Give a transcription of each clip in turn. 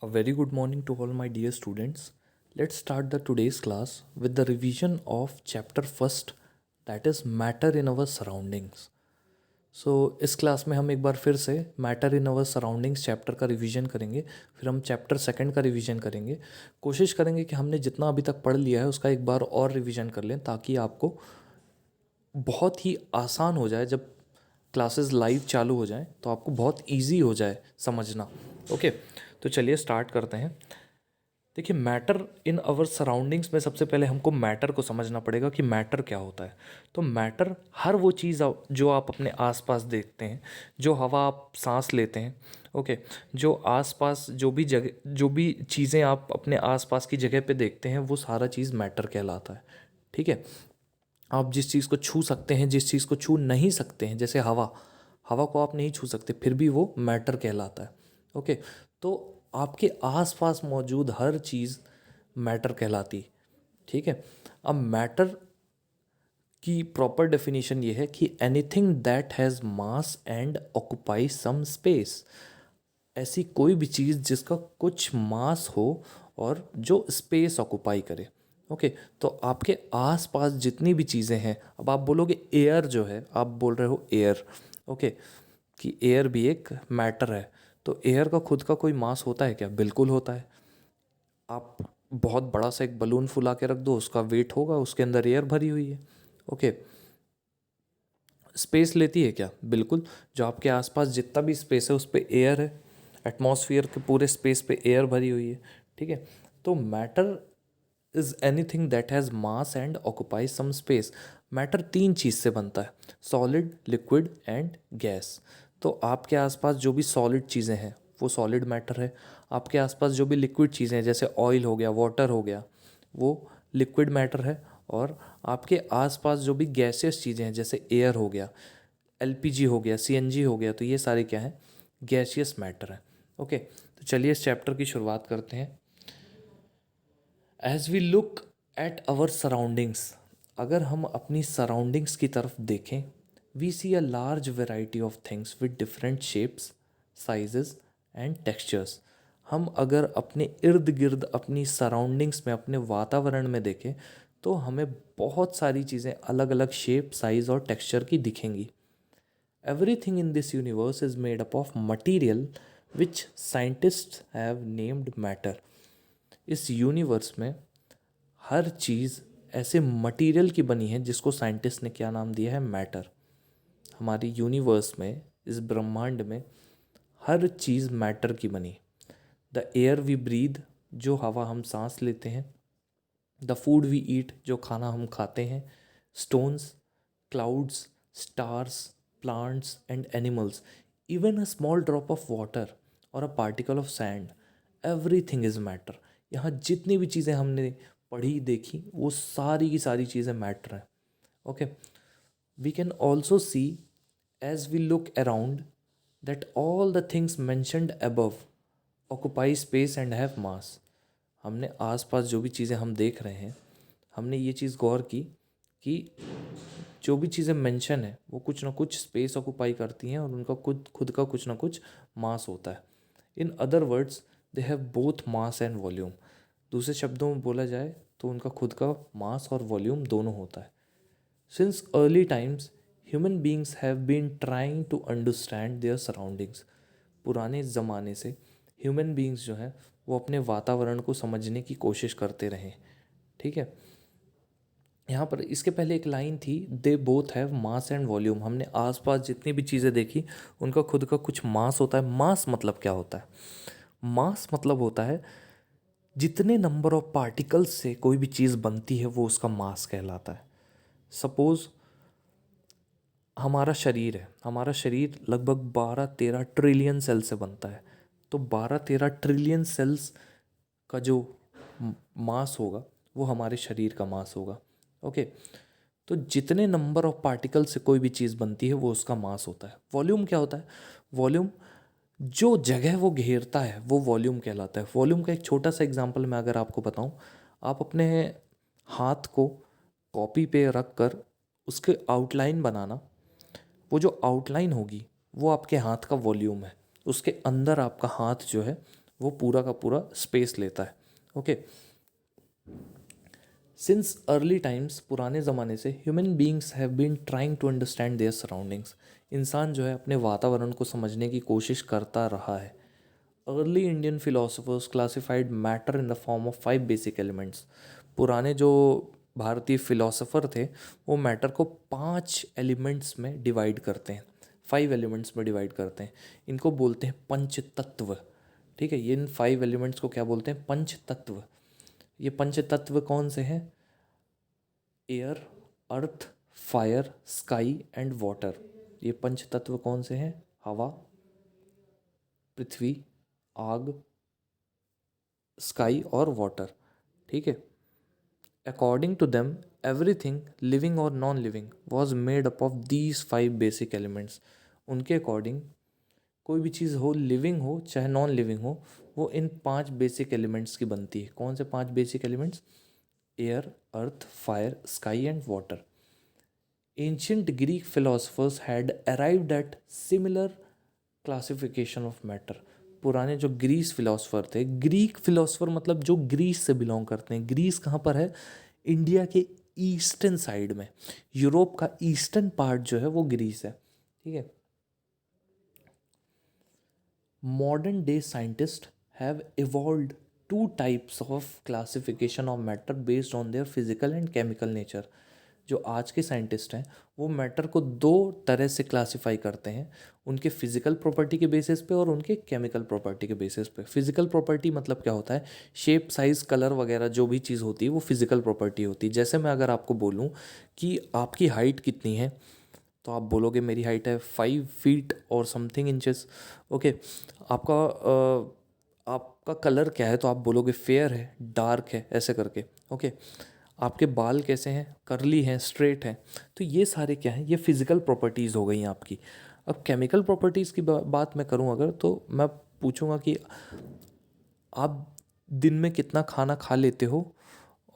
A very good morning to all my dear students. Let's start the today's class with the revision of chapter first, that is matter in our surroundings. So इस class में हम एक बार फिर से matter in our surroundings chapter का revision करेंगे। फिर हम चैप्टर सेकंड का रिवीजन करेंगे। कोशिश करेंगे कि हमने जितना अभी तक पढ़ लिया है उसका एक बार और रिवीजन कर लें, ताकि आपको बहुत ही आसान हो जाए। जब क्लासेस लाइव चालू हो जाएं तो आपको बहुत इजी हो जाए समझना। ओके, तो चलिए स्टार्ट करते हैं। देखिए, मैटर इन आवर सराउंडिंग्स में सबसे पहले हमको मैटर को समझना पड़ेगा कि मैटर क्या होता है। तो मैटर हर वो चीज़ जो आप अपने आसपास देखते हैं, जो हवा आप सांस लेते हैं, ओके, जो आसपास जो भी जगह जो भी चीज़ें आप अपने आसपास की जगह पे देखते हैं, वो सारा चीज़ मैटर कहलाता है। ठीक है। आप जिस चीज़ को छू सकते हैं, जिस चीज़ को छू नहीं सकते हैं, जैसे हवा, हवा को आप नहीं छू सकते, फिर भी वो मैटर कहलाता है। ओके, तो आपके आसपास मौजूद हर चीज़ मैटर कहलाती। ठीक है। अब मैटर की प्रॉपर डेफिनेशन ये है कि anything that has mass and occupy some space. ऐसी कोई भी चीज़ जिसका कुछ मास हो और जो स्पेस ऑक्यूपाई करे। ओके, तो आपके आसपास जितनी भी चीज़ें हैं, अब आप बोलोगे एयर जो है, आप बोल रहे हो एयर, ओके, कि एयर भी एक मैटर है। तो एयर का खुद का कोई मास होता है क्या? बिल्कुल होता है। आप बहुत बड़ा सा एक बलून फुला के रख दो, उसका वेट होगा, उसके अंदर एयर भरी हुई है। ओके, स्पेस लेती है क्या? बिल्कुल। जो आपके आसपास जितना भी स्पेस है उस पर एयर है। एटमॉस्फेयर के पूरे स्पेस पे एयर भरी हुई है। ठीक है। तो matter is anything that has mass and occupy some space. Matter तीन चीज़ से बनता है: सॉलिड, लिक्विड एंड गैस। तो आपके आसपास जो भी सॉलिड चीज़ें हैं वो सॉलिड मैटर है। आपके आसपास जो भी लिक्विड चीज़ें हैं, जैसे ऑयल हो गया, वाटर हो गया, वो लिक्विड मैटर है। और आपके आसपास जो भी गैसियस चीज़ें हैं, जैसे एयर हो गया, एलपीजी हो गया, सीएनजी हो गया, तो ये सारे क्या हैं? गैसियस मैटर हैं। ओके, तो चलिए इस चैप्टर की शुरुआत करते हैं। As we look at our surroundings, अगर हम अपनी सराउंडिंग्स की तरफ देखें, we see a large variety of things with different shapes, sizes and textures. हम अगर अपने इर्द गिर्द, अपनी सराउंडिंग्स में, अपने वातावरण में देखें, तो हमें बहुत सारी चीज़ें अलग अलग शेप, साइज़ और टेक्सचर की दिखेंगी। Everything in this universe is made up of material which scientists have named matter. इस यूनिवर्स में हर चीज़ ऐसे मटेरियल की बनी है जिसको साइंटिस्ट ने क्या नाम दिया है? मैटर। हमारी यूनिवर्स में, इस ब्रह्मांड में हर चीज़ मैटर की बनी। द एयर वी ब्रीद, जो हवा हम सांस लेते हैं। द फूड वी ईट, जो खाना हम खाते हैं। Stones, clouds, stars, plants and animals, even a small drop of water और a particle of sand, everything is matter. यहाँ जितनी भी चीज़ें हमने पढ़ी, देखी, वो सारी की सारी चीज़ें मैटर हैं। Okay, we can also see as we look around that all the things mentioned above occupy space and have mass. हमने आसपास जो भी चीज़ें हम देख रहे हैं, हमने ये चीज़ गौर की कि जो भी चीज़ें मेंशन है वो कुछ ना कुछ स्पेस ऑक्यूपाई करती हैं और उनका खुद खुद का कुछ ना कुछ मास होता है। In other words, they have both mass and volume. दूसरे शब्दों में बोला जाए तो उनका खुद का मास और वॉल्यूम दोनों होता है। Since early times, human beings have been trying to understand their surroundings. पुराने ज़माने से ह्यूमन बींग्स जो हैं वो अपने वातावरण को समझने की कोशिश करते रहे। ठीक है। यहाँ पर इसके पहले एक लाइन थी, they both have mass and volume. हमने आसपास जितनी भी चीज़ें देखी उनका खुद का कुछ मास होता है। मास मतलब क्या होता है? मास मतलब होता है जितने नंबर ऑफ पार्टिकल्स से कोई भी चीज़ बनती है वो उसका मास कहलाता है। सपोज़ हमारा शरीर है, हमारा शरीर लगभग 12-13 ट्रिलियन सेल से बनता है। तो 12-13 ट्रिलियन सेल्स का जो मास होगा वो हमारे शरीर का मास होगा। ओके, तो जितने नंबर ऑफ पार्टिकल से कोई भी चीज़ बनती है वो उसका मास होता है। वॉल्यूम क्या होता है? वॉल्यूम जो जगह वो घेरता है वो वॉल्यूम कहलाता है। वॉल्यूम का एक छोटा सा एग्जांपल मैं अगर आपको बताऊं, आप अपने हाथ को कॉपी पे रख कर उसके आउटलाइन बनाना, वो जो आउटलाइन होगी वो आपके हाथ का वॉल्यूम है। उसके अंदर आपका हाथ जो है वो पूरा का पूरा स्पेस लेता है। ओके, सिंस अर्ली टाइम्स, पुराने ज़माने से human beings have been trying to understand their surroundings, इंसान जो है अपने वातावरण को समझने की कोशिश करता रहा है। Early Indian philosophers classified matter in the form of 5 basic elements, पुराने जो भारतीय फिलोसोफर थे वो मैटर को 5 एलिमेंट्स में डिवाइड करते हैं, 5 एलिमेंट्स में डिवाइड करते हैं। इनको बोलते हैं पंच तत्व। ठीक है, ये इन 5 एलिमेंट्स को क्या बोलते हैं? पंच तत्व। ये पंच तत्व कौन से हैं? Air, earth, fire, sky and water. ये पंच तत्व कौन से हैं? हवा, पृथ्वी, आग, स्काई और वाटर। ठीक है, according to them everything living और non living was made up of these 5 basic elements. उनके अकॉर्डिंग कोई भी चीज़ हो, लिविंग हो चाहे नॉन लिविंग हो, वो इन 5 बेसिक एलिमेंट्स की बनती है। कौन से 5 basic elements? Air, earth, fire, sky and water. Ancient Greek philosophers had arrived at similar classification of matter. पुराने जो ग्रीस फिलोसफर थे, ग्रीक फिलोसफर मतलब जो ग्रीस से बिलोंग करते हैं। ग्रीस कहाँ पर है? इंडिया के ईस्टर्न साइड में, यूरोप का ईस्टर्न पार्ट जो है वो ग्रीस है। ठीक है, modern day scientists have evolved 2 types of classification of matter based on their physical and chemical nature। जो आज के साइंटिस्ट हैं वो मैटर को 2 तरह से क्लासिफाई करते हैं, उनके फिजिकल प्रॉपर्टी के बेसिस पे और उनके केमिकल प्रॉपर्टी के बेसिस पे। फिजिकल प्रॉपर्टी मतलब क्या होता है? शेप, साइज, कलर वगैरह जो भी चीज़ होती है वो फिजिकल प्रॉपर्टी होती है। जैसे मैं अगर आपको बोलूँ कि आपकी हाइट कितनी है, तो आप बोलोगे मेरी हाइट है 5 फीट और समथिंग इंचेस। ओके, आपका कलर क्या है, तो आप बोलोगे फेयर है, डार्क है, ऐसे करके। ओके, आपके बाल कैसे हैं? कर्ली हैं, स्ट्रेट हैं। तो ये सारे क्या हैं? ये फिजिकल प्रॉपर्टीज़ हो गई हैं आपकी। अब केमिकल प्रॉपर्टीज़ की बात मैं करूं अगर, तो मैं पूछूंगा कि आप दिन में कितना खाना खा लेते हो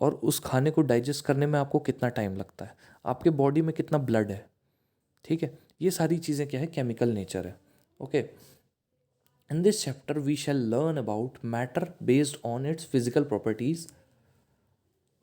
और उस खाने को डाइजेस्ट करने में आपको कितना टाइम लगता है, आपके बॉडी में कितना ब्लड है। ठीक है, ये सारी चीज़ें क्या है? केमिकल नेचर है। Okay, in this chapter we shall learn about matter based on its physical properties.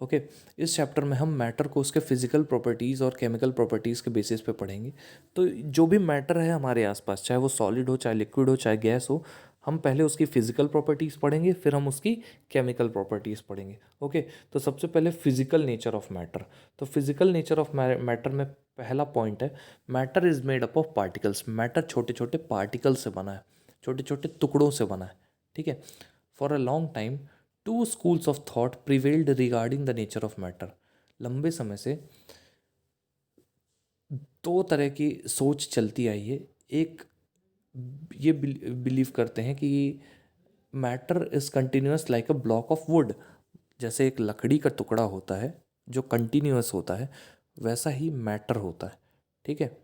Okay, इस चैप्टर में हम मैटर को उसके फिजिकल प्रॉपर्टीज़ और केमिकल प्रॉपर्टीज़ के बेसिस पे पढ़ेंगे। तो जो भी मैटर है हमारे आसपास, चाहे वो सॉलिड हो, चाहे लिक्विड हो, चाहे गैस हो, हम पहले उसकी फिजिकल प्रॉपर्टीज़ पढ़ेंगे, फिर हम उसकी केमिकल प्रॉपर्टीज़ पढ़ेंगे। ओके, तो सबसे पहले फिजिकल नेचर ऑफ मैटर। तो फिजिकल नेचर ऑफ मैटर में पहला पॉइंट है, matter is made up of particles. Matter छोटे छोटे पार्टिकल से बना है, छोटे छोटे टुकड़ों से बना है। ठीक है, for a long time 2 schools of thought prevailed regarding the nature of matter। लंबे समय से 2 तरह की सोच चलती आई है। एक ये बिलीव करते हैं कि matter is continuous like a block of would. जैसे एक लकड़ी का टुकड़ा होता है जो कंटिन्यूस होता है, वैसा ही मैटर होता है। ठीक है,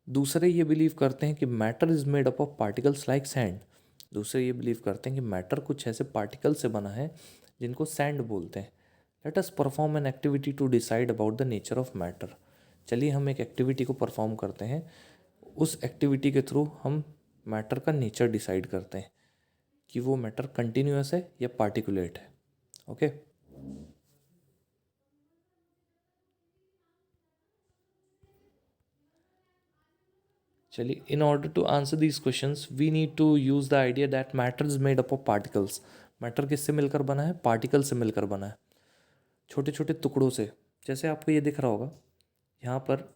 दूसरे ये बिलीव करते हैं कि matter is made up of particles like sand. दूसरे ये बिलीव करते हैं कि मैटर कुछ ऐसे पार्टिकल से बना है जिनको सैंड बोलते हैं। Let us perform an activity to decide about the nature of matter. चलिए हम एक एक्टिविटी को परफॉर्म करते हैं, उस एक्टिविटी के थ्रू हम मैटर का नेचर डिसाइड करते हैं कि वो मैटर कंटिन्यूस है या पार्टिकुलेट है। ओके, चलिए, in order to answer these questions we need to use the idea that matter is made up of particles. Matter किससे मिलकर बना है? पार्टिकल से मिलकर बना है, छोटे छोटे टुकड़ों से। जैसे आपको ये दिख रहा होगा, यहाँ पर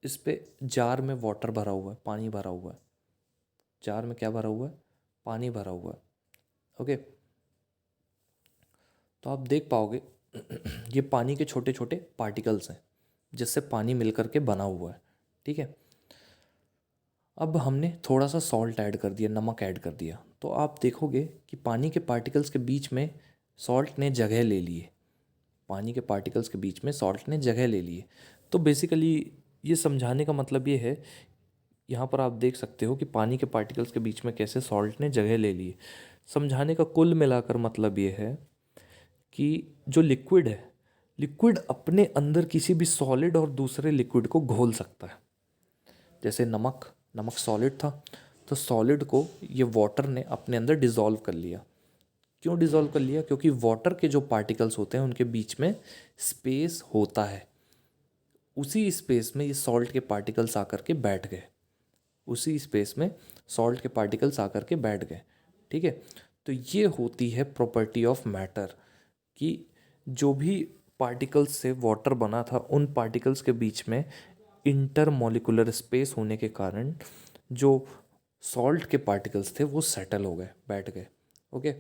इस पे जार में वाटर भरा हुआ है, पानी भरा हुआ है। जार में क्या भरा हुआ है? पानी भरा हुआ है। ओके, तो आप देख पाओगे ये पानी के छोटे छोटे पार्टिकल्स हैं जिससे पानी मिलकर के बना हुआ है। ठीक है, अब हमने थोड़ा सा सॉल्ट ऐड कर दिया, नमक ऐड कर दिया, तो आप देखोगे कि पानी के पार्टिकल्स के बीच में सॉल्ट ने जगह ले ली है। पानी के पार्टिकल्स के बीच में सॉल्ट ने जगह ले ली है। तो बेसिकली ये समझाने का मतलब ये है, यहाँ पर आप देख सकते हो कि पानी के पार्टिकल्स के बीच में कैसे सॉल्ट ने जगह ले ली है। समझाने का कुल मिलाकर मतलब ये है कि जो लिक्विड है, लिक्विड अपने अंदर किसी भी सॉलिड और दूसरे लिक्विड को घोल सकता है। जैसे नमक, नमक सॉलिड था तो सॉलिड को ये वाटर ने अपने अंदर डिज़ोल्व कर लिया। क्यों डिज़ोल्व कर लिया? क्योंकि वाटर के जो पार्टिकल्स होते हैं उनके बीच में स्पेस होता है। उसी स्पेस में ये सॉल्ट के पार्टिकल्स आकर के बैठ गए। उसी स्पेस में सॉल्ट के पार्टिकल्स आकर के बैठ गए। ठीक है, तो ये होती है प्रॉपर्टी ऑफ मैटर कि जो भी पार्टिकल्स से वाटर बना था उन पार्टिकल्स के बीच में इंटरमोलिकुलर स्पेस होने के कारण जो सॉल्ट के पार्टिकल्स थे वो सेटल हो गए, बैठ गए। Okay,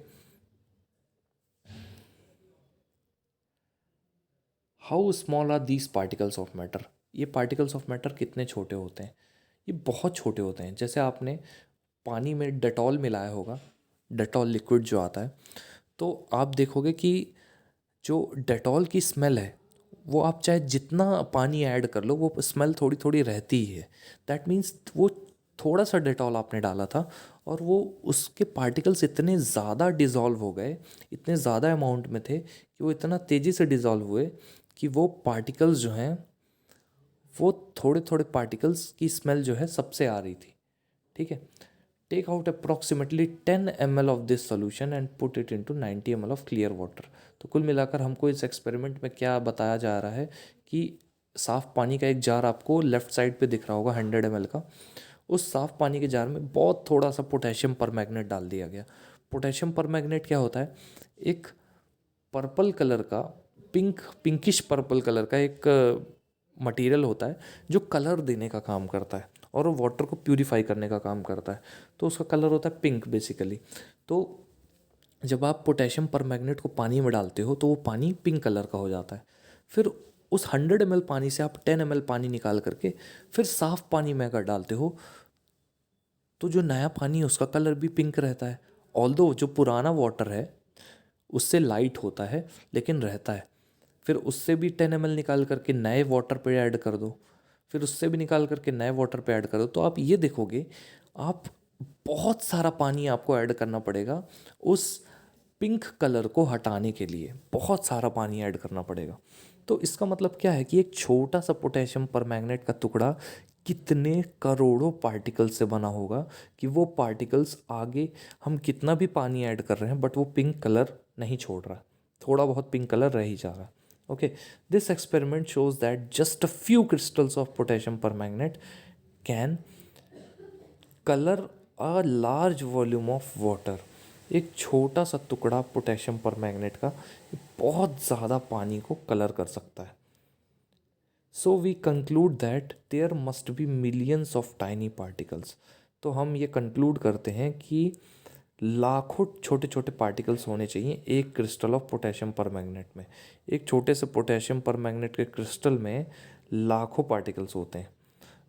how small are these particles of matter? ये पार्टिकल्स ऑफ मैटर कितने छोटे होते हैं? ये बहुत छोटे होते हैं। जैसे आपने पानी में डेटॉल मिलाया होगा, डेटॉल लिक्विड जो आता है, तो आप देखोगे कि जो डेटॉल की स्मेल है वो आप चाहे जितना पानी ऐड कर लो वो स्मेल थोड़ी थोड़ी रहती ही है। दैट मीन्स वो थोड़ा सा डेटॉल आपने डाला था और वो उसके पार्टिकल्स इतने ज़्यादा डिज़ोल्व हो गए, इतने ज़्यादा अमाउंट में थे कि वो इतना तेज़ी से डिज़ोल्व हुए कि वो पार्टिकल्स जो हैं वो थोड़े थोड़े पार्टिकल्स की स्मेल जो है सबसे आ रही थी। ठीक है, take out approximately 10 ml of this solution and put it into 90 ml of clear water. तो कुल मिलाकर हमको इस एक्सपेरिमेंट में क्या बताया जा रहा है कि साफ़ पानी का एक जार आपको लेफ्ट साइड पे दिख रहा होगा 100 ml का। उस साफ़ पानी के जार में बहुत थोड़ा सा पोटेशियम परमैंगनेट डाल दिया गया। पोटेशियम परमैंगनेट क्या होता है? एक पर्पल कलर का, पिंकिश पर्पल कलर का एक मटेरियल होता है जो कलर देने का काम करता है और वो वाटर को प्यूरिफाई करने का काम करता है। तो उसका कलर होता है पिंक बेसिकली। तो जब आप पोटेशियम परमैंगनेट को पानी में डालते हो तो वो पानी पिंक कलर का हो जाता है। फिर उस 100 ml पानी से आप 10 ml पानी निकाल करके फिर साफ़ पानी में अगर डालते हो तो जो नया पानी है उसका कलर भी पिंक रहता है। ऑल्दो जो पुराना वाटर है उससे लाइट होता है लेकिन रहता है। फिर उससे भी 10 ml निकाल करके नए वाटर पे ऐड कर दो, फिर उससे भी निकाल करके नए वाटर पे ऐड कर दो, तो आप ये देखोगे आप बहुत सारा पानी आपको ऐड करना पड़ेगा उस पिंक कलर को हटाने के लिए। बहुत सारा पानी ऐड करना पड़ेगा। तो इसका मतलब क्या है कि एक छोटा सा पोटेशियम परमैंगनेट का टुकड़ा कितने करोड़ों पार्टिकल्स से बना होगा कि वो पार्टिकल्स आगे हम कितना भी पानी ऐड कर रहे हैं बट वो पिंक कलर नहीं छोड़ रहा, थोड़ा बहुत पिंक कलर रह ही जा रहा है। Okay, this experiment shows that just a few crystals of potassium permanganate can color a large volume of water. एक छोटा सा टुकड़ा पोटेशियम परमैंगनेट का बहुत ज़्यादा पानी को कलर कर सकता है। So we conclude that there must be millions of tiny particles. तो हम ये कंक्लूड करते हैं कि लाखों छोटे छोटे पार्टिकल्स होने चाहिए एक क्रिस्टल ऑफ पोटेशियम परमैंगनेट में। एक छोटे से पोटेशियम परमैंगनेट के क्रिस्टल में लाखों पार्टिकल्स होते हैं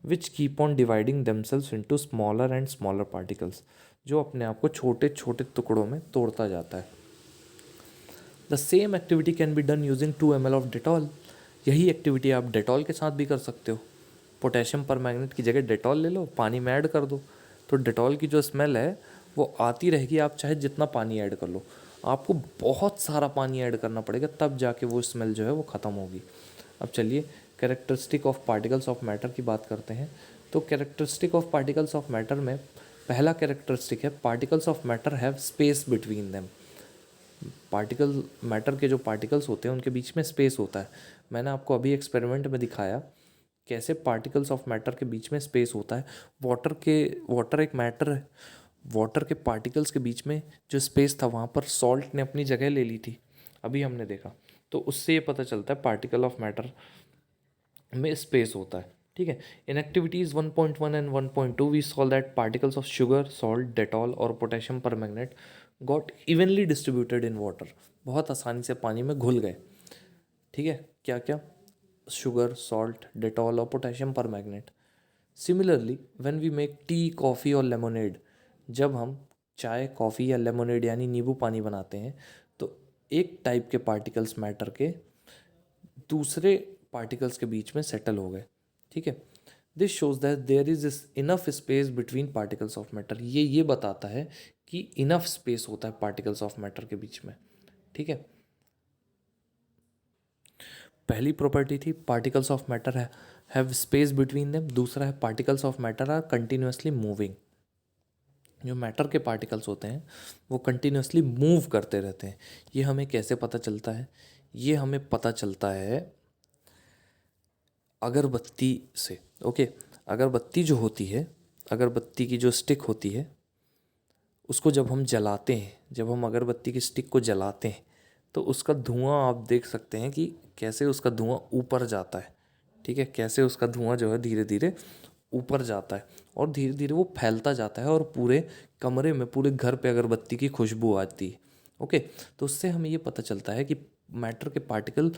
which keep on dividing themselves into smaller and smaller particles, जो अपने आप को छोटे छोटे टुकड़ों में तोड़ता जाता है। The same activity can be done using 2 ml of Dettol. यही एक्टिविटी आप डेटॉल के साथ भी कर सकते हो। पोटेशियम परमैंगनेट की जगह डेटॉल ले लो, पानी में ऐड कर दो, तो डेटॉल की जो स्मेल है वो आती रहेगी, आप चाहे जितना पानी ऐड कर लो। आपको बहुत सारा पानी ऐड करना पड़ेगा तब जाके वो स्मेल जो है वो ख़त्म होगी। अब चलिए characteristic of particles of matter की बात करते हैं। तो characteristic of particles of matter में पहला कैरेक्टरिस्टिक है particles of matter have space between them. Particle matter के जो पार्टिकल्स होते हैं उनके बीच में स्पेस होता है। मैंने आपको अभी एक्सपेरिमेंट में दिखाया कैसे पार्टिकल्स ऑफ मैटर के बीच में स्पेस होता है। वाटर एक मैटर है, वाटर के पार्टिकल्स के बीच में जो स्पेस था वहाँ पर सॉल्ट ने अपनी जगह ले ली थी, अभी हमने देखा। तो उससे ये पता चलता है पार्टिकल ऑफ मैटर में स्पेस होता है। ठीक है, in activities 1.1 and 1.2 we solve that particles of sugar, salt, Dettol और potassium permanganate got evenly distributed in water. बहुत आसानी से पानी में घुल गए। ठीक है, क्या क्या? शुगर, सॉल्ट, डेटॉल और potassium permanganate. Similarly when we make tea, coffee और लेमोनेड, जब हम चाय, कॉफ़ी या लेमोनेड यानी नींबू पानी बनाते हैं तो एक टाइप के पार्टिकल्स मैटर के दूसरे पार्टिकल्स के बीच में सेटल हो गए। ठीक है, this shows that there is enough space between particles of matter. ये बताता है कि इनफ स्पेस होता है पार्टिकल्स ऑफ मैटर के बीच में। ठीक है, पहली प्रॉपर्टी थी particles of matter have space between them. दूसरा है particles of matter are continuously moving. जो मैटर के पार्टिकल्स होते हैं वो कंटिन्यूसली मूव करते रहते हैं। ये हमें कैसे पता चलता है? ये हमें पता चलता है अगरबत्ती से। ओके, अगरबत्ती जो होती है, अगरबत्ती की जो स्टिक होती है, उसको जब हम जलाते हैं, जब हम अगरबत्ती की स्टिक को जलाते हैं तो उसका धुआं आप देख सकते हैं कि कैसे उसका धुआं ऊपर जाता है। ठीक है, कैसे उसका धुआं जो है धीरे धीरे ऊपर जाता है और धीरे धीरे वो फैलता जाता है और पूरे कमरे में, पूरे घर पे अगरबत्ती की खुशबू आती है। ओके, तो उससे हमें ये पता चलता है कि मैटर के पार्टिकल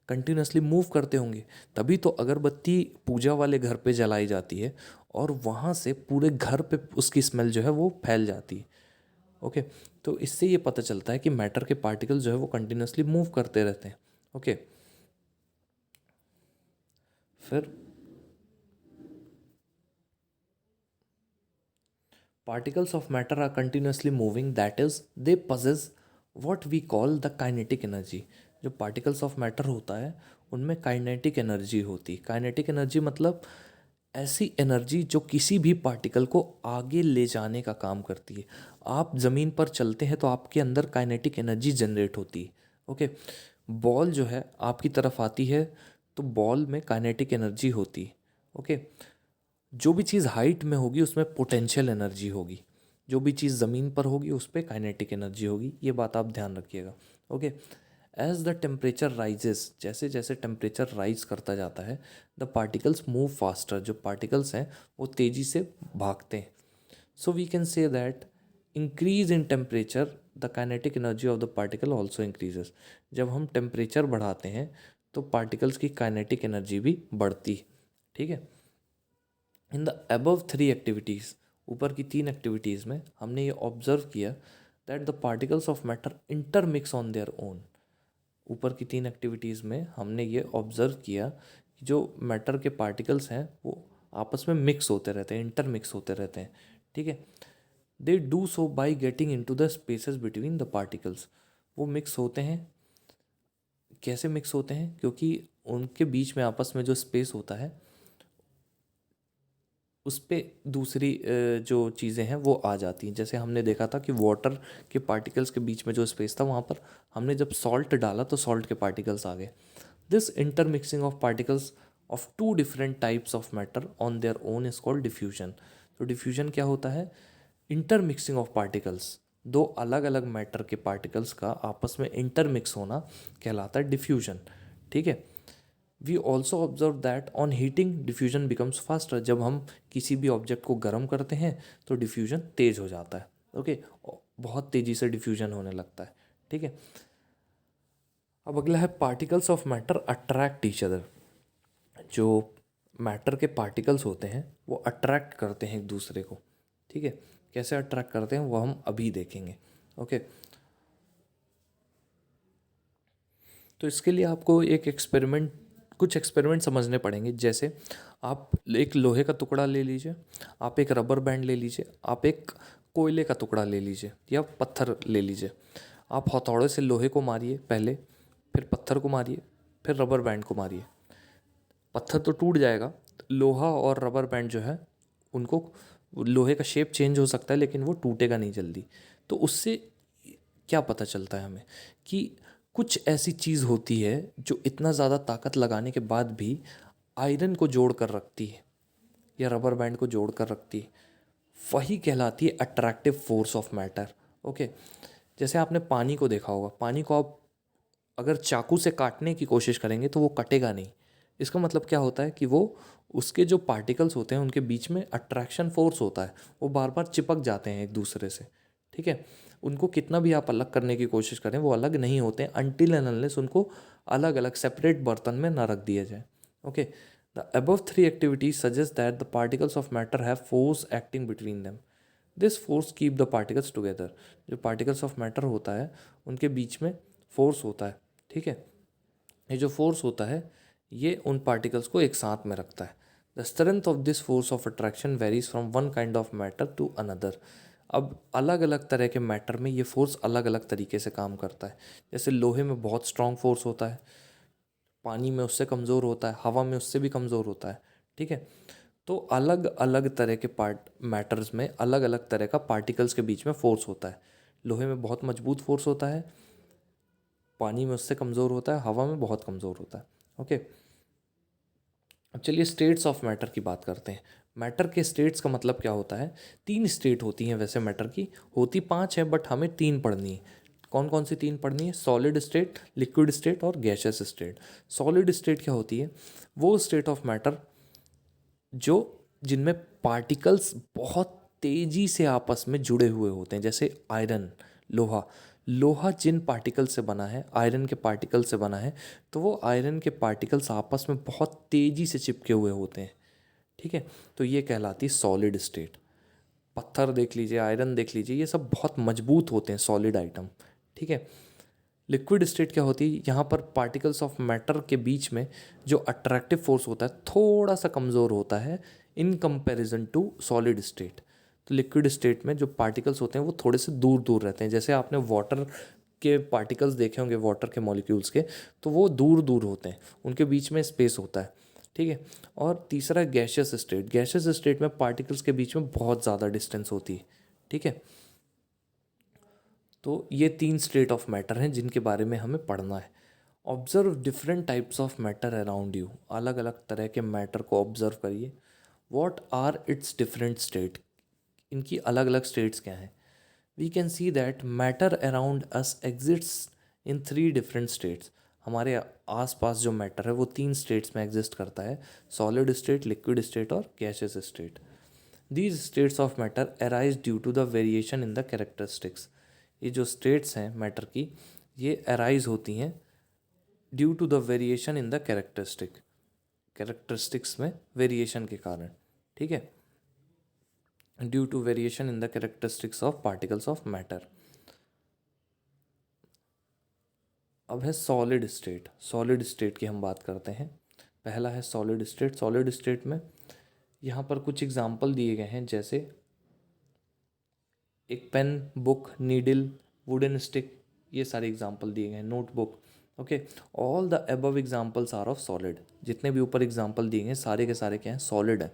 कंटिन्यूसली मूव करते होंगे, तभी तो अगरबत्ती पूजा वाले घर पे जलाई जाती है और वहाँ से पूरे घर पे उसकी स्मेल जो है वो फैल जाती है। ओके, तो इससे ये पता चलता है कि मैटर के पार्टिकल जो है वो कंटिन्यूसली मूव करते रहते हैं। ओके, फिर particles of matter are continuously moving, that is they possess what we call the kinetic energy। जो particles of matter होता है उनमें काइनेटिक एनर्जी होती है। काइनेटिक एनर्जी मतलब ऐसी एनर्जी जो किसी भी पार्टिकल को आगे ले जाने का काम करती है। आप ज़मीन पर चलते हैं तो आपके अंदर काइनेटिक एनर्जी जनरेट होती है। ओके, बॉल जो है आपकी तरफ आती है तो बॉल में काइनेटिक एनर्जी होती है। ओके, जो भी चीज़ हाइट में होगी उसमें पोटेंशियल एनर्जी होगी, जो भी चीज़ ज़मीन पर होगी उस पर काइनेटिक एनर्जी होगी। ये बात आप ध्यान रखिएगा। Okay, as the temperature rises, जैसे जैसे टेम्परेचर राइज करता जाता है द पार्टिकल्स मूव फास्टर, जो पार्टिकल्स हैं वो तेज़ी से भागते हैं। So we can say that increase in temperature the kinetic energy of the particle also increases. जब हम टेम्परेचर बढ़ाते हैं तो पार्टिकल्स की काइनेटिक एनर्जी भी बढ़ती है। ठीक है, in the above three activities, ऊपर की तीन एक्टिविटीज़ में हमने ये ऑब्जर्व किया that the particles of matter intermix on their own. ऊपर की तीन एक्टिविटीज़ में हमने ये ऑब्जर्व किया कि जो मैटर के पार्टिकल्स हैं वो आपस में मिक्स होते रहते हैं, इंटरमिक्स होते रहते हैं। ठीक है, they do so by getting into the spaces between the particles. वो मिक्स होते हैं, कैसे मिक्स होते हैं? क्योंकि उनके बीच में आपस में जो स्पेस होता है उस पे दूसरी जो चीज़ें हैं वो आ जाती हैं। जैसे हमने देखा था कि वाटर के पार्टिकल्स के बीच में जो स्पेस था वहाँ पर हमने जब सॉल्ट डाला तो सॉल्ट के पार्टिकल्स आ गए। This intermixing of particles of two different types of matter on their own is called diffusion. तो डिफ्यूजन क्या होता है? इंटरमिक्सिंग ऑफ पार्टिकल्स, दो अलग अलग मैटर के पार्टिकल्स का आपस में इंटरमिक्स होना कहलाता है डिफ्यूजन। ठीक है, we also observe that on heating diffusion becomes faster. जब हम किसी भी ऑब्जेक्ट को गर्म करते हैं तो डिफ्यूजन तेज हो जाता है। ओके, बहुत तेज़ी से डिफ्यूजन होने लगता है। ठीक है, अब अगला है particles of matter attract each other. जो मैटर के पार्टिकल्स होते हैं वो अट्रैक्ट करते हैं एक दूसरे को। ठीक है, कैसे अट्रैक्ट करते हैं वो हम अभी देखेंगे। ओके, तो इसके लिए आपको एक एक्सपेरिमेंट, कुछ एक्सपेरिमेंट समझने पड़ेंगे। जैसे आप एक लोहे का टुकड़ा ले लीजिए, आप एक रबर बैंड ले लीजिए, आप एक कोयले का टुकड़ा ले लीजिए या पत्थर ले लीजिए। आप हथौड़े से लोहे को मारिए पहले, फिर पत्थर को मारिए, फिर रबर बैंड को मारिए। पत्थर तो टूट जाएगा, लोहा और रबर बैंड जो है उनको, लोहे का शेप चेंज हो सकता है लेकिन वो टूटेगा नहीं जल्दी। तो उससे क्या पता चलता है हमें कि कुछ ऐसी चीज़ होती है जो इतना ज़्यादा ताकत लगाने के बाद भी आयरन को जोड़ कर रखती है या रबर बैंड को जोड़ कर रखती है। वही कहलाती है attractive force of matter. Okay, जैसे आपने पानी को देखा होगा, पानी को आप अगर चाकू से काटने की कोशिश करेंगे तो वो कटेगा नहीं। इसका मतलब क्या होता है कि वो, उसके जो पार्टिकल्स होते हैं उनके बीच में अट्रैक्शन फोर्स होता है, वो बार बार चिपक जाते हैं एक दूसरे से। ठीक है, उनको कितना भी आप अलग करने की कोशिश करें वो अलग नहीं होते हैं अनटिल एंड अनलेस उनको अलग अलग सेपरेट बर्तन में ना रख दिया जाए। Okay, the above three activities suggest that the particles of matter have force acting between them. This force keep the particles together. जो पार्टिकल्स ऑफ मैटर होता है उनके बीच में फोर्स होता है। ठीक है, ये जो फोर्स होता है ये उन पार्टिकल्स को एक साथ में रखता है। The strength of this force of attraction varies from one kind of matter to another. अब अलग अलग तरह के मैटर में ये फोर्स अलग अलग तरीके से काम करता है। जैसे लोहे में बहुत स्ट्रांग फोर्स होता है, पानी में उससे कमज़ोर होता है, हवा में उससे भी कमज़ोर होता है। ठीक है, तो अलग अलग तरह के पार्ट मैटर्स में अलग अलग तरह का पार्टिकल्स के बीच में फोर्स होता है। लोहे में बहुत मजबूत फोर्स होता है, पानी में उससे कमज़ोर होता है, हवा में बहुत कमज़ोर होता है। ओके, अब चलिए स्टेट्स ऑफ मैटर की बात करते हैं। मैटर के स्टेट्स का मतलब क्या होता है? तीन स्टेट होती हैं वैसे मैटर की, होती पांच है बट हमें तीन पढ़नी है। कौन कौन सी तीन पढ़नी है? सॉलिड स्टेट, लिक्विड स्टेट और गैसियस स्टेट। सॉलिड स्टेट क्या होती है? वो स्टेट ऑफ मैटर जो जिनमें पार्टिकल्स बहुत तेजी से आपस में जुड़े हुए होते हैं, जैसे आयरन, लोहा। लोहा जिन पार्टिकल से बना है, आयरन के पार्टिकल से बना है, तो वो आयरन के पार्टिकल्स आपस में बहुत तेजी से चिपके हुए होते हैं। ठीक है, तो ये कहलाती है सॉलिड स्टेट। पत्थर देख लीजिए, आयरन देख लीजिए, ये सब बहुत मजबूत होते हैं, सॉलिड आइटम। ठीक है। लिक्विड स्टेट क्या होती है? यहाँ पर पार्टिकल्स ऑफ मैटर के बीच में जो अट्रैक्टिव फोर्स होता है थोड़ा सा कमज़ोर होता है in comparison to solid state. तो लिक्विड स्टेट में जो पार्टिकल्स होते हैं वो थोड़े से दूर दूर रहते हैं। जैसे आपने वाटर के पार्टिकल्स देखे होंगे, वाटर के मॉलिक्यूल्स के, तो वो दूर दूर होते हैं, उनके बीच में स्पेस होता है। ठीक है। और तीसरा गैसियस स्टेट। गैसियस स्टेट में पार्टिकल्स के बीच में बहुत ज़्यादा डिस्टेंस होती है। ठीक है। तो ये तीन स्टेट ऑफ मैटर हैं जिनके बारे में हमें पढ़ना है। Observe different types of matter around you. अलग अलग तरह के मैटर को ऑब्जर्व करिए। What are its different state? इनकी अलग अलग स्टेट्स क्या हैं? We can see that matter around us exists in three different states. हमारे आसपास जो मैटर है वो तीन स्टेट्स में एग्जिस्ट करता है, सॉलिड स्टेट, लिक्विड स्टेट और gaseous state. These states of matter arise due to the variation in the characteristics. ये जो स्टेट्स हैं मैटर की, ये अराइज होती हैं due to the variation in the characteristics में वेरिएशन के कारण। ठीक है, due to variation in the characteristics of particles of matter. अब है सॉलिड स्टेट। सॉलिड स्टेट की हम बात करते हैं। पहला है सॉलिड स्टेट। सॉलिड स्टेट में यहाँ पर कुछ एग्जाम्पल दिए गए हैं, जैसे एक pen, book, needle, wooden stick, ये सारे एग्जाम्पल दिए गए हैं, notebook. Okay, all the above examples are of solid. जितने भी ऊपर एग्जाम्पल दिए हैं सारे के सारे क्या हैं? सॉलिड है।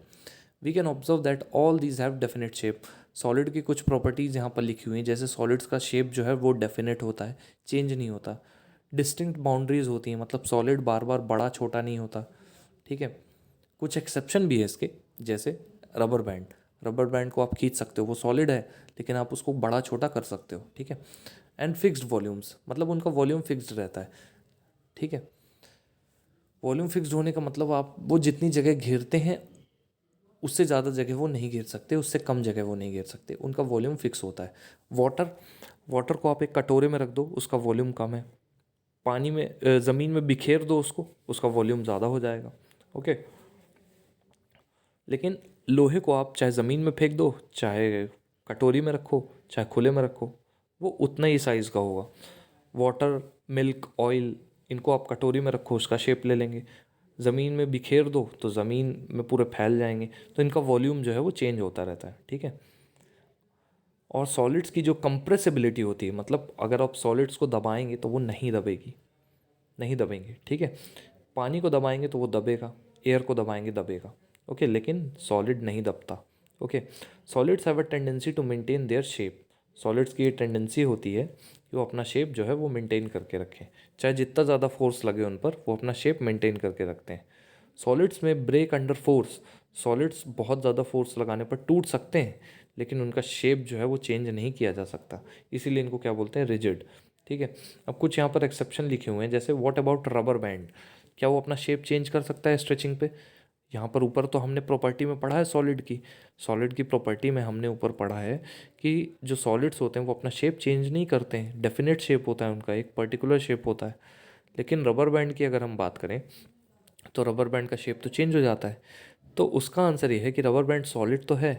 We can observe that all these have definite shape. Solid की कुछ प्रॉपर्टीज़ यहाँ पर लिखी हुई हैं, जैसे सॉलिड्स का शेप जो है वो डेफिनेट होता है, चेंज नहीं होता। डिस्टिंक्ट बाउंड्रीज होती हैं, मतलब सॉलिड बार बार बड़ा छोटा नहीं होता। ठीक है। कुछ एक्सेप्शन भी है इसके, जैसे रबर बैंड। रबर बैंड को आप खींच सकते हो, वो सॉलिड है लेकिन आप उसको बड़ा छोटा कर सकते हो। ठीक है। एंड फिक्स्ड वॉल्यूम्स, मतलब उनका वॉल्यूम फिक्स्ड रहता है। ठीक है। वॉल्यूम फिक्स्ड होने का मतलब आप वो जितनी जगह घेरते हैं उससे ज़्यादा जगह वो नहीं घेर सकते, उससे कम जगह वो नहीं घेर सकते, उनका वॉल्यूम फिक्स होता है। वाटर, वाटर को आप एक कटोरे में रख दो, उसका वॉल्यूम कम है। पानी में, ज़मीन में बिखेर दो उसको, उसका वॉल्यूम ज़्यादा हो जाएगा। ओके। लेकिन लोहे को आप चाहे ज़मीन में फेंक दो, चाहे कटोरी में रखो, चाहे खुले में रखो, वो उतना ही साइज़ का होगा। वाटर, मिल्क, ऑयल, इनको आप कटोरी में रखो, उसका शेप ले लेंगे। ज़मीन में बिखेर दो तो ज़मीन में पूरे फैल जाएंगे। तो इनका वॉल्यूम जो है वो चेंज होता रहता है। ठीक है। और सॉलिड्स की जो कंप्रेसिबिलिटी होती है, मतलब अगर आप सॉलिड्स को दबाएंगे तो वो नहीं दबेगी, नहीं दबेंगे। ठीक है। पानी को दबाएंगे तो वो दबेगा, एयर को दबाएंगे दबेगा। ओके, लेकिन सॉलिड नहीं दबता। Okay. Solids have a tendency to maintain their shape. Solids की ये टेंडेंसी होती है कि वो अपना शेप जो है वो मेंटेन करके रखें, चाहे जितना ज़्यादा फोर्स लगे उन पर, वो अपना शेप मेंटेन करके रखते हैं। सॉलिड्स में ब्रेक अंडर फोर्स। सॉलिड्स बहुत ज़्यादा फोर्स लगाने पर टूट सकते हैं, लेकिन उनका शेप जो है वो चेंज नहीं किया जा सकता, इसीलिए इनको क्या बोलते हैं? रिजिड। ठीक है। अब कुछ यहाँ पर एक्सेप्शन लिखे हुए हैं, जैसे व्हाट अबाउट रबर बैंड? क्या वो अपना शेप चेंज कर सकता है स्ट्रेचिंग पे? यहाँ पर ऊपर तो हमने प्रॉपर्टी में पढ़ा है सॉलिड की, सॉलिड की प्रॉपर्टी में हमने ऊपर पढ़ा है कि जो सॉलिड्स होते हैं वो अपना शेप चेंज नहीं करते हैं, डेफिनेट शेप होता है उनका, एक पर्टिकुलर शेप होता है। लेकिन रबर बैंड की अगर हम बात करें तो रबर बैंड का शेप तो चेंज हो जाता है। तो उसका आंसर ये है कि रबर बैंड सॉलिड तो है,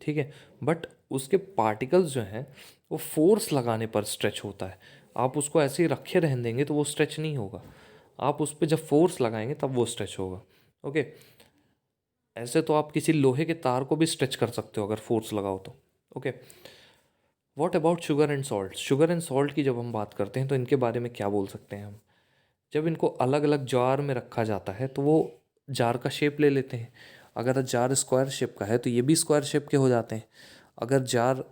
ठीक है, बट उसके पार्टिकल्स जो हैं वो फोर्स लगाने पर स्ट्रेच होता है। आप उसको ऐसे ही रखे रहने देंगे तो वो स्ट्रेच नहीं होगा, आप उस पर जब फोर्स लगाएंगे तब वो स्ट्रेच होगा। ओके। ऐसे तो आप किसी लोहे के तार को भी स्ट्रेच कर सकते हो अगर फोर्स लगाओ तो। Okay. What about sugar and salt? Sugar and salt की जब हम बात करते हैं तो इनके बारे में क्या बोल सकते हैं हम? जब इनको अलग अलग जार में रखा जाता है तो वो जार का शेप ले लेते हैं। अगर जार स्क्वायर शेप का है तो ये भी स्क्वायर शेप के हो जाते हैं। अगर जार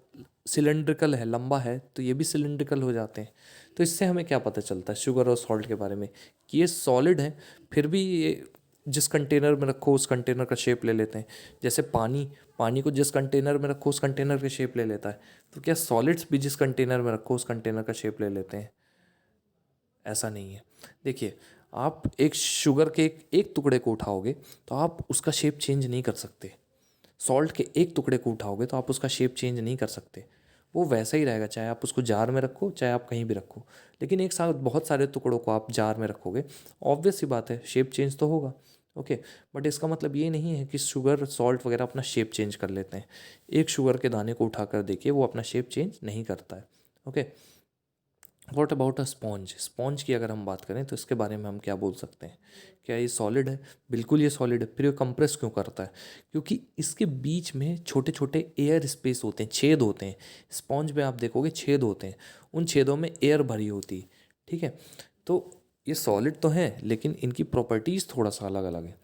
सिलेंड्रिकल है, लंबा है, तो ये भी सिलेंड्रिकल हो जाते हैं। तो इससे हमें क्या पता चलता है शुगर और सॉल्ट के बारे में, कि ये सॉलिड है, फिर भी ये जिस कंटेनर में रखो उस कंटेनर का शेप ले लेते हैं। जैसे पानी, पानी को जिस कंटेनर में रखो उस कंटेनर का शेप ले लेता है। तो क्या सॉलिड्स भी जिस कंटेनर में रखो उस कंटेनर का शेप ले लेते हैं? ऐसा नहीं है। देखिए, आप एक शुगर के एक टुकड़े को उठाओगे तो आप उसका शेप चेंज नहीं कर सकते। सॉल्ट के एक टुकड़े को उठाओगे तो आप उसका शेप चेंज नहीं कर सकते। वो वैसा ही रहेगा, चाहे आप उसको जार में रखो चाहे आप कहीं भी रखो। लेकिन एक साथ बहुत सारे टुकड़ों को आप जार में रखोगे, ऑब्वियस सी बात है शेप चेंज तो होगा। ओके, बट इसका मतलब ये नहीं है कि शुगर सॉल्ट वगैरह अपना शेप चेंज कर लेते हैं। एक शुगर के दाने को उठाकर देखिए, वो अपना शेप चेंज नहीं करता है। Okay, what about a sponge? Sponge की अगर हम बात करें तो इसके बारे में हम क्या बोल सकते हैं? क्या ये सॉलिड है? बिल्कुल ये सॉलिड है। फिर ये कंप्रेस क्यों करता है? क्योंकि इसके बीच में छोटे छोटे एयर स्पेस होते हैं, छेद होते हैं। स्पॉन्ज में आप देखोगे छेद होते हैं, उन छेदों में एयर भरी होती है। ठीक है, तो ये सॉलिड तो हैं लेकिन इनकी प्रॉपर्टीज़ थोड़ा सा अलग अलग है।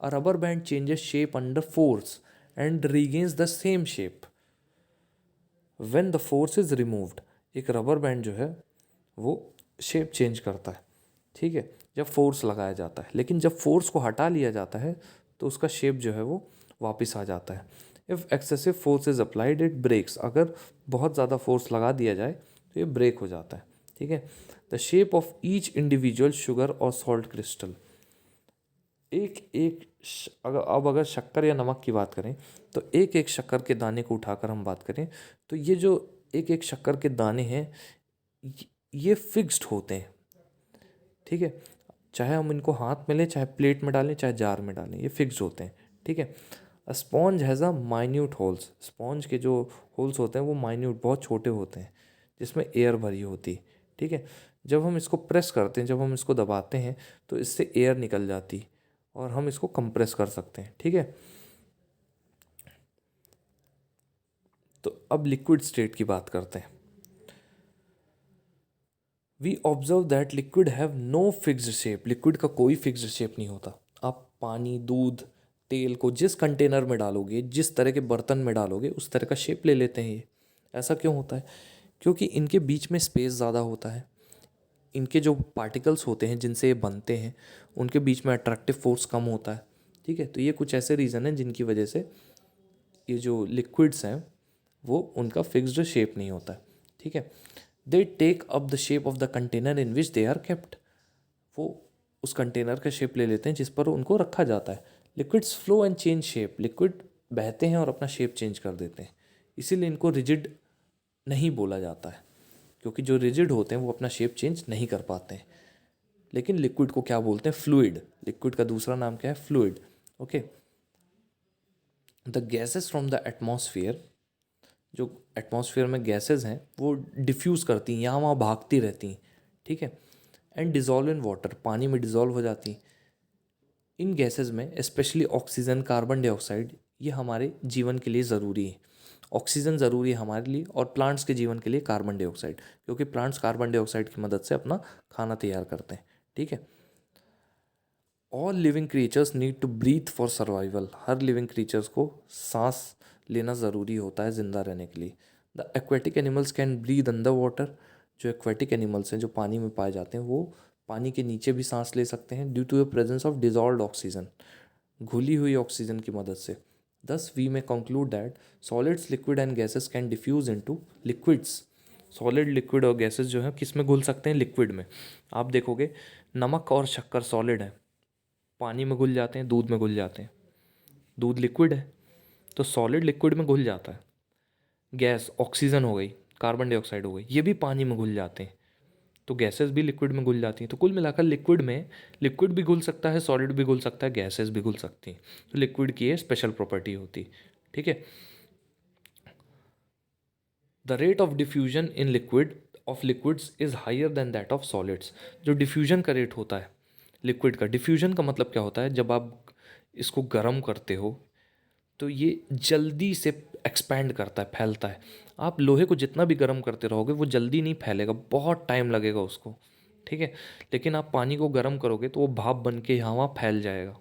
A rubber band changes shape under force and regains the same shape when the force is removed. एक रबर बैंड जो है वो शेप चेंज करता है, ठीक है, जब फोर्स लगाया जाता है। लेकिन जब फोर्स को हटा लिया जाता है तो उसका शेप जो है वो वापस आ जाता है। If excessive force is applied it breaks. अगर बहुत ज़्यादा फोर्स लगा दिया जाए तो ये ब्रेक हो जाता है। ठीक है, the shape of each individual sugar और सॉल्ट क्रिस्टल। एक एक अगर शक्कर या नमक की बात करें तो एक एक शक्कर के दाने को उठाकर हम बात करें तो ये जो एक एक शक्कर के दाने हैं ये फिक्स्ड होते हैं। ठीक है, चाहे हम इनको हाथ में लें, चाहे प्लेट में डालें, चाहे जार में डालें, ये फिक्स्ड होते हैं। ठीक है, अ sponge has a minute holes. Sponge के जो होल्स होते हैं वो माइन्यूट, बहुत छोटे होते हैं, जिसमें एयर भरी होती है। ठीक है, जब हम इसको प्रेस करते हैं, जब हम इसको दबाते हैं तो इससे एयर निकल जाती है और हम इसको कंप्रेस कर सकते हैं। ठीक है, तो अब लिक्विड स्टेट की बात करते हैं। We observe that liquid have no fixed shape. Liquid का कोई फिक्स्ड शेप नहीं होता। आप पानी, दूध, तेल को जिस कंटेनर में डालोगे, जिस तरह के बर्तन में डालोगे, उस तरह का शेप ले लेते हैं ये। ऐसा क्यों होता है? क्योंकि इनके बीच में स्पेस ज़्यादा होता है। इनके जो पार्टिकल्स होते हैं जिनसे ये बनते हैं उनके बीच में अट्रैक्टिव फोर्स कम होता है। ठीक है, तो ये कुछ ऐसे रीज़न हैं जिनकी वजह से ये जो लिक्विड्स हैं वो उनका फिक्स्ड शेप नहीं होता है। ठीक है, they take up the shape of the container in which they are kept. वो उस कंटेनर का शेप ले लेते हैं जिस पर उनको रखा जाता है। Liquids flow and change shape. Liquid बहते हैं और अपना शेप चेंज कर देते हैं, इसीलिए इनको रिजिड नहीं बोला जाता है, क्योंकि जो रिजिड होते हैं वो अपना शेप चेंज नहीं कर पाते हैं। लेकिन लिक्विड को क्या बोलते हैं? फ्लूइड। लिक्विड का दूसरा नाम क्या है? Fluid. Okay, the gases from the atmosphere. जो एटमॉस्फेयर में गैसेस हैं वो डिफ्यूज़ करती हैं, यहाँ वहाँ भागती रहती हैं। ठीक है, एंड डिज़ोल्व इन वाटर। पानी में डिज़ोल्व हो जाती हैं। इन गैसेस में स्पेशली ऑक्सीजन, कार्बन डाइऑक्साइड, ये हमारे जीवन के लिए ज़रूरी है। ऑक्सीजन ज़रूरी है हमारे लिए और प्लांट्स के जीवन के लिए कार्बन डाइऑक्साइड, क्योंकि प्लांट्स कार्बन डाइऑक्साइड की मदद से अपना खाना तैयार करते हैं। ठीक है, all living creatures need to breathe for survival. हर लिविंग क्रिएचर्स को सांस लेना ज़रूरी होता है ज़िंदा रहने के लिए। The aquatic animals can breathe under water. जो एक्वेटिक एनिमल्स हैं जो पानी में पाए जाते हैं वो पानी के नीचे भी सांस ले सकते हैं due to the presence of dissolved oxygen, घुली हुई ऑक्सीजन की मदद से। Thus we may conclude that solids, liquid and gases can diffuse into liquids. Solid, liquid और गैसेस जो हैं किस में घुल सकते हैं? लिक्विड में। आप देखोगे नमक और शक्कर सॉलिड है, पानी में घुल जाते हैं, दूध में घुल जाते हैं। दूध लिक्विड है तो सॉलिड लिक्विड में घुल जाता है। गैस ऑक्सीजन हो गई, कार्बन डाइऑक्साइड हो गई, ये भी पानी में घुल जाते हैं, तो गैसेस भी लिक्विड में घुल जाती हैं। तो कुल मिलाकर लिक्विड में लिक्विड भी घुल सकता है, सॉलिड भी घुल सकता है, गैसेस भी घुल सकती हैं। तो लिक्विड की ये स्पेशल प्रॉपर्टी होती है। ठीक है, the rate of diffusion in liquid of liquids is higher than that of solids. जो डिफ्यूजन का रेट होता है लिक्विड का, डिफ्यूजन का मतलब क्या होता है? जब आप इसको गर्म करते हो तो ये जल्दी से एक्सपैंड करता है, फैलता है। आप लोहे को जितना भी गर्म करते रहोगे वो जल्दी नहीं फैलेगा, बहुत टाइम लगेगा उसको। ठीक है, लेकिन आप पानी को गर्म करोगे तो वो भाप बन के यहाँ वहाँ फैल जाएगा।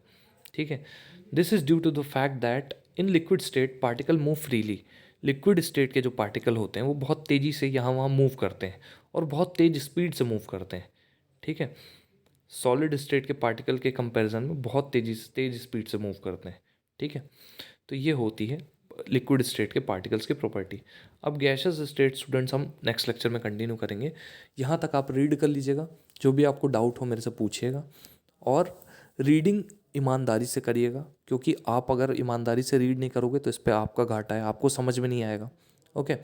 ठीक है, this is due to the fact that in liquid state particle move freely. Liquid state के जो पार्टिकल होते हैं वो बहुत तेज़ी से यहाँ वहाँ मूव करते हैं और बहुत तेज़ स्पीड से मूव करते हैं, ठीक है। सॉलिड स्टेट के पार्टिकल के कंपैरिजन में बहुत तेज़ स्पीड से मूव करते हैं, ठीक है। तो ये होती है लिक्विड स्टेट के पार्टिकल्स की प्रॉपर्टी। अब गैसेस स्टेट स्टूडेंट्स हम नेक्स्ट लेक्चर में कंटिन्यू करेंगे। यहाँ तक आप रीड कर लीजिएगा, जो भी आपको डाउट हो मेरे से पूछिएगा, और रीडिंग ईमानदारी से करिएगा, क्योंकि आप अगर ईमानदारी से रीड नहीं करोगे तो इस पर आपका घाटा है, आपको समझ में नहीं आएगा। ओके,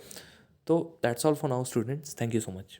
तो that's all for now students, thank you so much.